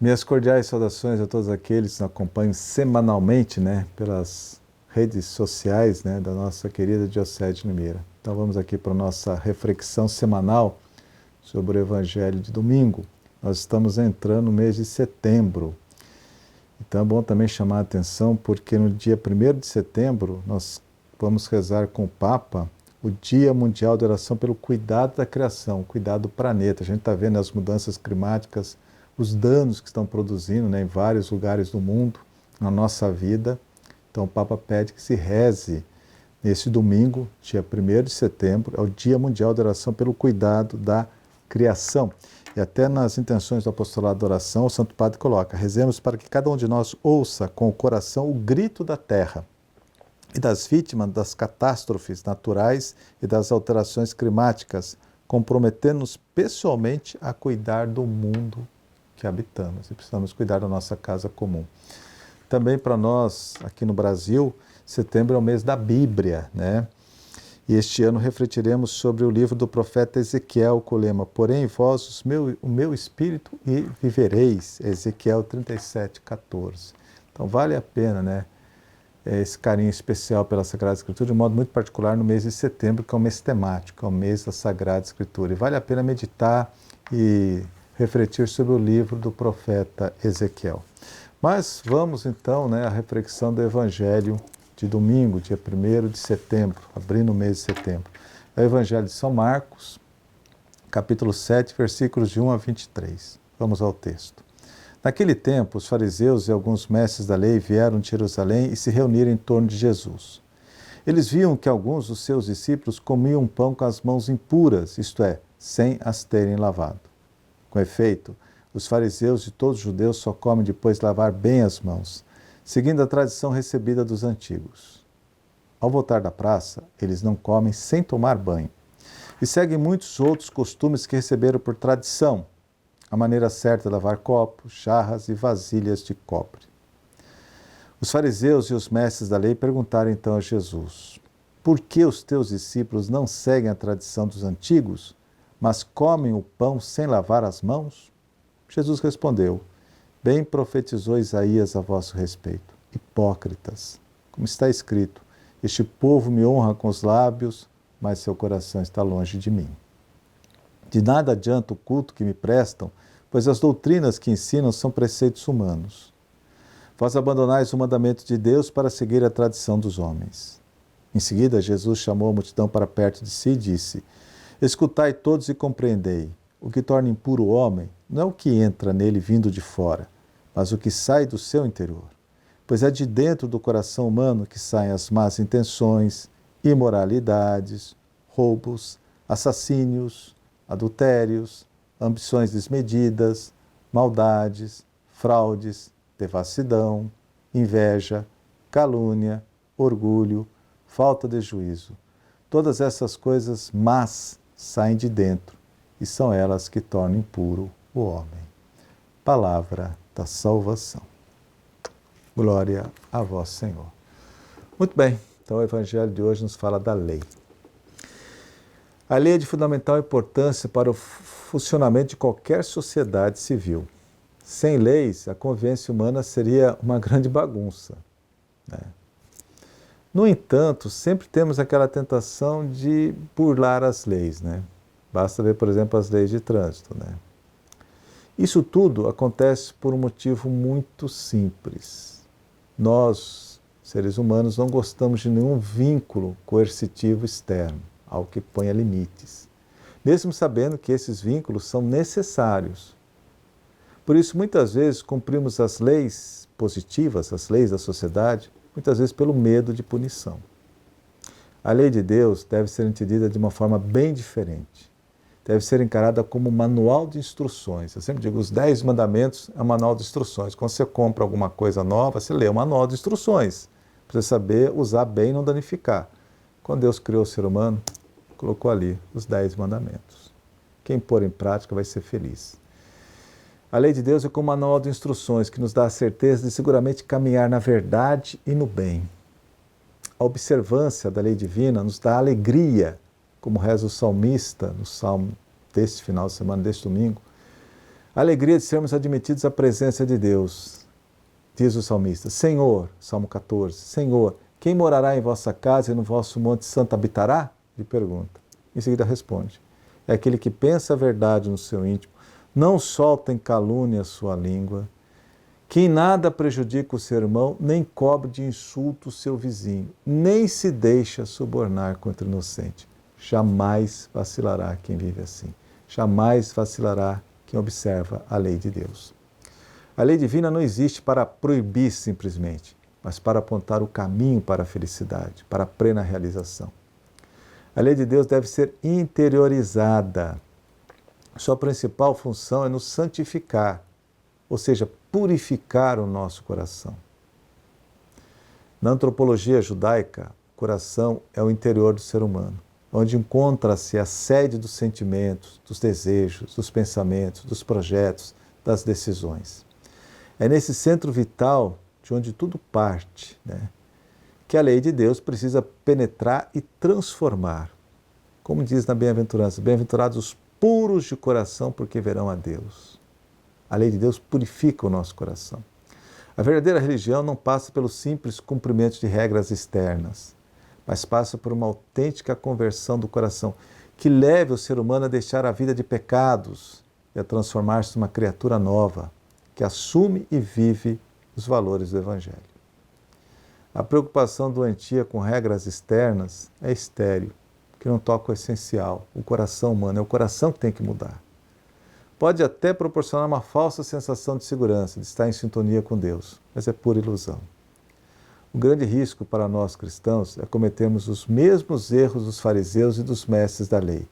Minhas cordiais saudações a todos aqueles que nos acompanham semanalmente, pelas redes sociais, da nossa querida Diocese de Limeira. Então vamos aqui para a nossa reflexão semanal sobre o Evangelho de domingo. Nós estamos entrando no mês de setembro. Então é bom também chamar a atenção porque no dia 1º de setembro nós vamos rezar com o Papa o Dia Mundial de Oração pelo Cuidado da Criação, o cuidado do planeta. A gente está vendo as mudanças climáticas, os danos que estão produzindo em vários lugares do mundo, na nossa vida. Então o Papa pede que se reze nesse domingo, dia 1º de setembro, é o Dia Mundial de Oração pelo Cuidado da Criação. E até nas intenções do apostolado da oração, o Santo Padre coloca: rezemos para que cada um de nós ouça com o coração o grito da terra e das vítimas das catástrofes naturais e das alterações climáticas, comprometendo-nos pessoalmente a cuidar do mundo que habitamos e precisamos cuidar da nossa casa comum. Também para nós, aqui no Brasil, setembro é o mês da Bíblia, E este ano refletiremos sobre o livro do profeta Ezequiel, com o lema: porém em vós o meu espírito e vivereis, Ezequiel 37:14. Então vale a pena, esse carinho especial pela Sagrada Escritura, de modo muito particular no mês de setembro, que é um mês temático, é o mês da Sagrada Escritura. E vale a pena meditar e refletir sobre o livro do profeta Ezequiel. Mas vamos então à reflexão do Evangelho de domingo, dia 1º de setembro, abrindo o mês de setembro. É o Evangelho de São Marcos, capítulo 7, versículos de 1 a 23. Vamos ao texto. Naquele tempo, os fariseus e alguns mestres da lei vieram de Jerusalém e se reuniram em torno de Jesus. Eles viam que alguns dos seus discípulos comiam pão com as mãos impuras, isto é, sem as terem lavado. Com efeito, os fariseus e todos os judeus só comem depois de lavar bem as mãos, seguindo a tradição recebida dos antigos. Ao voltar da praça, eles não comem sem tomar banho, e seguem muitos outros costumes que receberam por tradição, a maneira certa de lavar copos, jarras e vasilhas de cobre. Os fariseus e os mestres da lei perguntaram então a Jesus: por que os teus discípulos não seguem a tradição dos antigos, mas comem o pão sem lavar as mãos? Jesus respondeu: bem profetizou Isaías a vosso respeito, hipócritas, como está escrito: este povo me honra com os lábios, mas seu coração está longe de mim. De nada adianta o culto que me prestam, pois as doutrinas que ensinam são preceitos humanos. Vós abandonais o mandamento de Deus para seguir a tradição dos homens. Em seguida, Jesus chamou a multidão para perto de si e disse: escutai todos e compreendei. O que torna impuro o homem não é o que entra nele vindo de fora, mas o que sai do seu interior. Pois é de dentro do coração humano que saem as más intenções, imoralidades, roubos, assassínios, adultérios, ambições desmedidas, maldades, fraudes, devassidão, inveja, calúnia, orgulho, falta de juízo. Todas essas coisas más saem de dentro e são elas que tornam impuro o homem. Palavra da salvação. Glória a vós, Senhor. Muito bem, então o Evangelho de hoje nos fala da lei. A lei é de fundamental importância para o funcionamento de qualquer sociedade civil. Sem leis, a convivência humana seria uma grande bagunça. No entanto, sempre temos aquela tentação de burlar as leis. Basta ver, por exemplo, as leis de trânsito. Isso tudo acontece por um motivo muito simples. Nós, seres humanos, não gostamos de nenhum vínculo coercitivo externo, algo que ponha limites, mesmo sabendo que esses vínculos são necessários. Por isso, muitas vezes, cumprimos as leis positivas, as leis da sociedade, muitas vezes pelo medo de punição. A lei de Deus deve ser entendida de uma forma bem diferente. Deve ser encarada como um manual de instruções. Eu sempre digo, os 10 mandamentos é um manual de instruções. Quando você compra alguma coisa nova, você lê o manual de instruções, para você saber usar bem e não danificar. Quando Deus criou o ser humano, colocou ali os 10 mandamentos. Quem pôr em prática vai ser feliz. A lei de Deus é como um manual de instruções que nos dá a certeza de seguramente caminhar na verdade e no bem. A observância da lei divina nos dá alegria, como reza o salmista no salmo deste final de semana, deste domingo. A alegria de sermos admitidos à presença de Deus. Diz o salmista, Senhor, Salmo 14, Senhor, quem morará em vossa casa e no vosso monte santo habitará? Ele pergunta. Em seguida responde, é aquele que pensa a verdade no seu íntimo, não solta em calúnia a sua língua, que em nada prejudica o seu irmão, nem cobre de insulto o seu vizinho, nem se deixa subornar contra o inocente. Jamais vacilará quem vive assim. Jamais vacilará quem observa a lei de Deus. A lei divina não existe para proibir simplesmente, mas para apontar o caminho para a felicidade, para a plena realização. A lei de Deus deve ser interiorizada. Sua principal função é nos santificar, ou seja, purificar o nosso coração. Na antropologia judaica, o coração é o interior do ser humano, onde encontra-se a sede dos sentimentos, dos desejos, dos pensamentos, dos projetos, das decisões. É nesse centro vital, de onde tudo parte, que a lei de Deus precisa penetrar e transformar. Como diz na bem-aventurança, bem-aventurados os puros de coração, porque verão a Deus. A lei de Deus purifica o nosso coração. A verdadeira religião não passa pelo simples cumprimento de regras externas, mas passa por uma autêntica conversão do coração, que leve o ser humano a deixar a vida de pecados e a transformar-se numa criatura nova, que assume e vive os valores do Evangelho. A preocupação doentia com regras externas é estéril, que não toca o essencial, o coração humano. É o coração que tem que mudar. Pode até proporcionar uma falsa sensação de segurança, de estar em sintonia com Deus, mas é pura ilusão. O grande risco para nós cristãos é cometermos os mesmos erros dos fariseus e dos mestres da lei,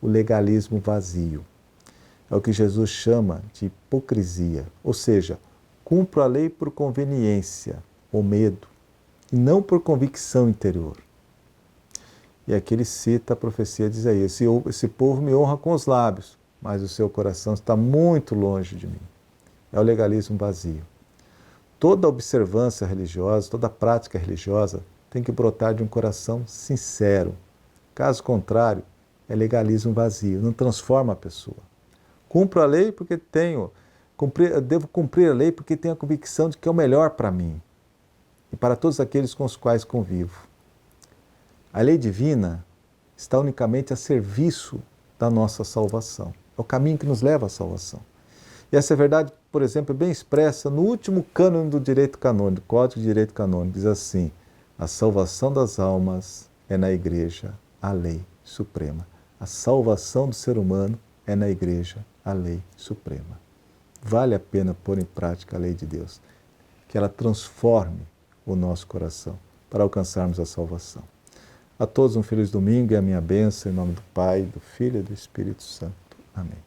o legalismo vazio. É o que Jesus chama de hipocrisia, ou seja, cumpro a lei por conveniência ou medo, e não por convicção interior. E aqui ele cita a profecia de Isaías, esse povo me honra com os lábios, mas o seu coração está muito longe de mim. É o legalismo vazio. Toda observância religiosa, toda prática religiosa tem que brotar de um coração sincero. Caso contrário, é legalismo vazio, não transforma a pessoa. Cumpro a lei porque devo cumprir a lei porque tenho a convicção de que é o melhor para mim e para todos aqueles com os quais convivo. A lei divina está unicamente a serviço da nossa salvação. É o caminho que nos leva à salvação. E essa verdade, por exemplo, é bem expressa no último cânone do direito canônico, do Código de Direito Canônico, diz assim, a salvação das almas é na Igreja a lei suprema. A salvação do ser humano é na Igreja a lei suprema. Vale a pena pôr em prática a lei de Deus, que ela transforme o nosso coração para alcançarmos a salvação. A todos um feliz domingo e a minha bênção em nome do Pai, do Filho e do Espírito Santo. Amém.